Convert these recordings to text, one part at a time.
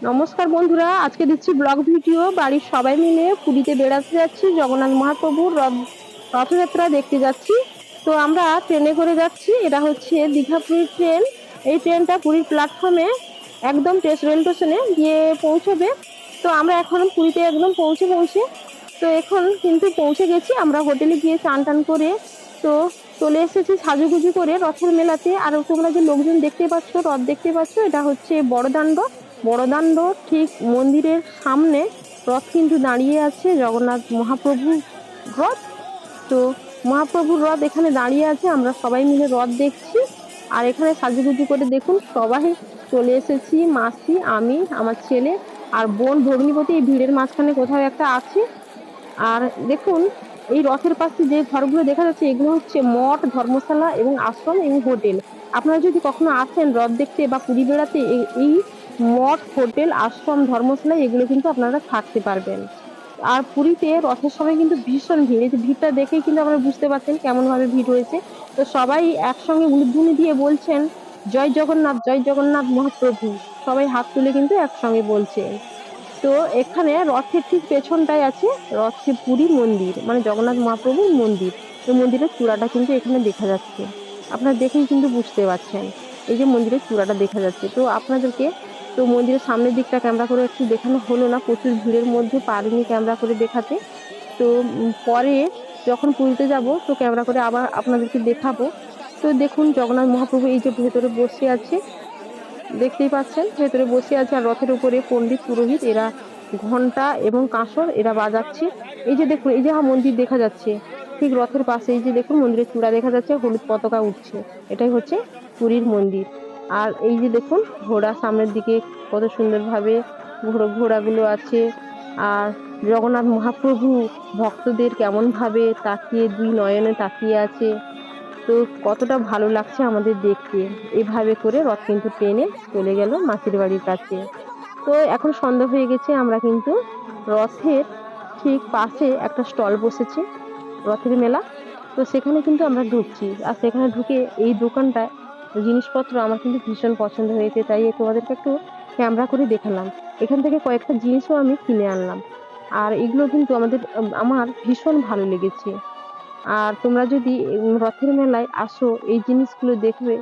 নমস্কার বন্ধুরা, আজকে দিচ্ছি ব্লগ ভিডিও। বাড়ির সবাই মিলে পুরীতে বেড়াতে যাচ্ছি, জগন্নাথ মহাপ্রভুর রথযাত্রা দেখতে যাচ্ছি। তো আমরা ট্রেনে করে যাচ্ছি। এটা হচ্ছে দীঘা পুরীর ট্রেন। এই ট্রেনটা পুরীর প্ল্যাটফর্মে একদম রেল স্টেশনে গিয়ে পৌঁছবে। তো আমরা এখন পুরীতে একদম পৌঁছে তো এখন কিন্তু পৌঁছে গেছি। আমরা হোটেলে গিয়ে চান টান করে তো চলে এসেছি সাজুগুজু করে রথের মেলাতে। আর তোমরা যে লোকজন দেখতে পাচ্ছ, রথ দেখতে পাচ্ছ, এটা হচ্ছে বড়দান্ড ঠিক মন্দিরের সামনে রথ কিন্তু দাঁড়িয়ে আছে, জগন্নাথ মহাপ্রভুর রথ। তো মহাপ্রভুর রথ এখানে দাঁড়িয়ে আছে, আমরা সবাই মিলে রথ দেখছি। আর এখানে সাজুগুজু করে দেখুন সবাই চলে এসেছি, মাসি, আমি, আমার ছেলে আর বোন ভগ্নিপতি এই ভিড়ের মাঝখানে কোথাও একটা আছে। আর দেখুন এই রথের পাশে যে ঘরগুলো দেখা যাচ্ছে, এগুলো হচ্ছে মঠ, ধর্মশালা এবং আশ্রম এবং হোটেল। আপনারা যদি কখনো আসেন রথ দেখতে বা পুরী বেড়াতে, এই মঠ, হোটেল, আশ্রম, ধর্মশালা এগুলো কিন্তু আপনারা থাকতে পারবেন। আর পুরীতে রথের সময় কিন্তু ভীষণ ভিড়। এই যে ভিড়টা দেখেই কিন্তু আপনারা বুঝতে পারছেন কেমন ভাবে ভিড় হয়েছে। তো সবাই একসঙ্গে উলুধ্বনি দিয়ে বলছেন জয় জগন্নাথ মহাপ্রভু। সবাই হাত তুলে কিন্তু একসঙ্গে বলছে। তো এখানে রথের ঠিক পেছনটায় আছে রথে পুরী মন্দির, মানে জগন্নাথ মহাপ্রভুর মন্দির। এই মন্দিরের চূড়াটা কিন্তু এখানে দেখা যাচ্ছে, আপনারা দেখেই কিন্তু বুঝতে পারছেন। এই যে মন্দিরের চূড়াটা দেখা যাচ্ছে। তো আপনাদেরকে তো মন্দিরের সামনের দিকটা ক্যামেরা করে একটু দেখানো হলো না, প্রচুর ভিড়ের মধ্যে পারিনি ক্যামেরা করে দেখাতে। তো পরে যখন পুরীতে যাব তো ক্যামেরা করে আবার আপনাদেরকে দেখাবো। তো দেখুন জগন্নাথ মহাপ্রভু এই যে ভেতরে বসে আছে, দেখতেই পাচ্ছেন ভেতরে বসে আছে। আর রথের উপরে পণ্ডিত পুরোহিত এরা ঘন্টা এবং কাঁসর এরা বাজাচ্ছে। এই যে দেখুন, এই যে মন্দির দেখা যাচ্ছে ঠিক রথের পাশে, এই যে দেখুন মন্দিরের চূড়া দেখা যাচ্ছে, হলুদ পতাকা উঠছে, এটাই হচ্ছে পুরীর মন্দির। আর এই যে দেখুন ঘোড়া সামনের দিকে কত সুন্দরভাবে ঘোড়াগুলো আছে। আর জগন্নাথ মহাপ্রভু ভক্তদের কেমন ভাবে তাকিয়ে, দুই নয়নে তাকিয়ে আছে। তো কতটা ভালো লাগছে আমাদের দেখতে। এভাবে করে রথ কিন্তু ট্রেনে চলে গেল মাসির বাড়ির কাছে। তো এখন সন্ধ্যা হয়ে গেছে, আমরা কিন্তু রথের ঠিক পাশে একটা স্টল বসেছে, রথের মেলা। তো সেখানে কিন্তু আমরা ঢুকছি। আর সেখানে ঢুকে এই দোকানটায় জিনিসপত্র আমার কিন্তু ভীষণ পছন্দ হয়েছে, তাই তোমাদেরকে একটু ক্যামেরা করে দেখালাম। এখান থেকে কয়েকটা জিনিসও আমি কিনে আনলাম। আর এগুলো কিন্তু আমার ভীষণ ভালো লেগেছে। আর তোমরা যদি রথের মেলায় আসো এই জিনিসগুলো দেখবে,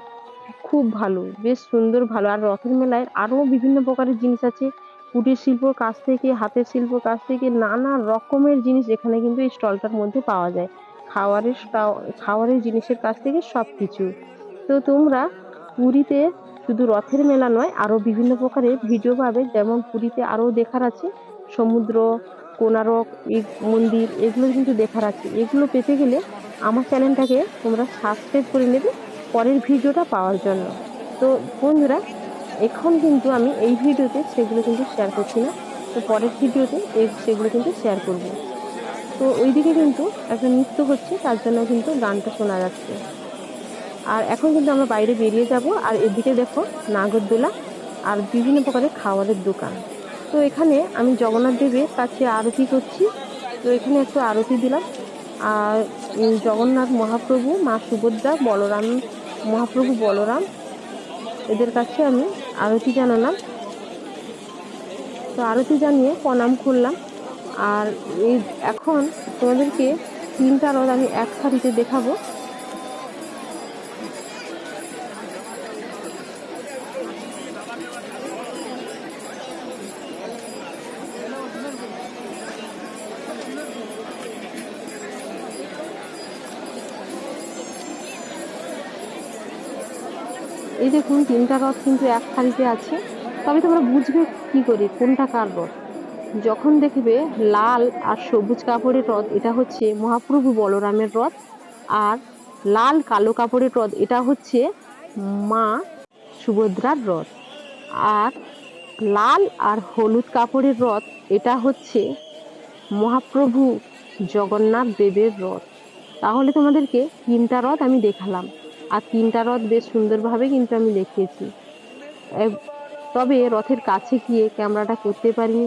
খুব ভালো, বেশ সুন্দর ভালো। আর রথের মেলায় আরো বিভিন্ন প্রকারের জিনিস আছে, কুটির শিল্পর কাছ থেকে, হাতের শিল্পর কাছ থেকে নানা রকমের জিনিস এখানে কিন্তু এই স্টলটার মধ্যে পাওয়া যায়। খাওয়ারের জিনিসের কাছ থেকে সবকিছু। তো তোমরা পুরীতে শুধু রথের মেলা নয়, আরো বিভিন্ন প্রকারের ভিডিও পাবে। যেমন পুরীতে আরো দেখার আছে সমুদ্র, কোণারক, এই মন্দির, এগুলো কিন্তু দেখার আছে। এগুলো পেতে গেলে আমার চ্যানেলটাকে তোমরা সাবস্ক্রাইব করে নেবে পরের ভিডিওটা পাওয়ার জন্য। তো বন্ধুরা, এখন কিন্তু আমি এই ভিডিওতে সেগুলো কিন্তু শেয়ার করছি না, তো পরের ভিডিওতে সেগুলো কিন্তু শেয়ার করব। তো ওইদিকে কিন্তু একটা নৃত্য হচ্ছে, তার জন্য কিন্তু গানটা শোনা যাচ্ছে। আর এখন কিন্তু আমরা বাইরে বেরিয়ে যাব। আর এদিকে দেখো নাগরদোলা আর বিভিন্ন প্রকারের খাবারের দোকান। তো এখানে আমি জগন্নাথ দেবের কাছে আরতি করছি, তো এখানে একটু আরতি দিলাম। আর জগন্নাথ মহাপ্রভু, মা সুভদ্রা, বলরাম এদের কাছে আমি আরতি জানালাম। তো আরতি জানিয়ে প্রণাম করলাম। আর এই এখন তোমাদেরকে তিনটা রথ আমি এক সারিতে দেখাবো। এই দেখুন তিনটা রথ কিন্তু এক সারিতে আছে। তবে তোমরা বুঝবে কি করে কোনটা কার রথ? যখন দেখবে লাল আর সবুজ কাপড়ের রথ, এটা হচ্ছে মহাপ্রভু বলরামের রথ। আর লাল কালো কাপড়ের রথ, এটা হচ্ছে মা সুভদ্রার রথ। আর লাল আর হলুদ কাপড়ের রথ, এটা হচ্ছে মহাপ্রভু জগন্নাথ দেবের রথ। তাহলে তোমাদেরকে তিনটা রথ আমি দেখালাম। আর তিনটা রথ বেশ সুন্দরভাবে কিন্তু আমি দেখিয়েছি। তবে রথের কাছে গিয়ে ক্যামেরাটা করতে পারিনি।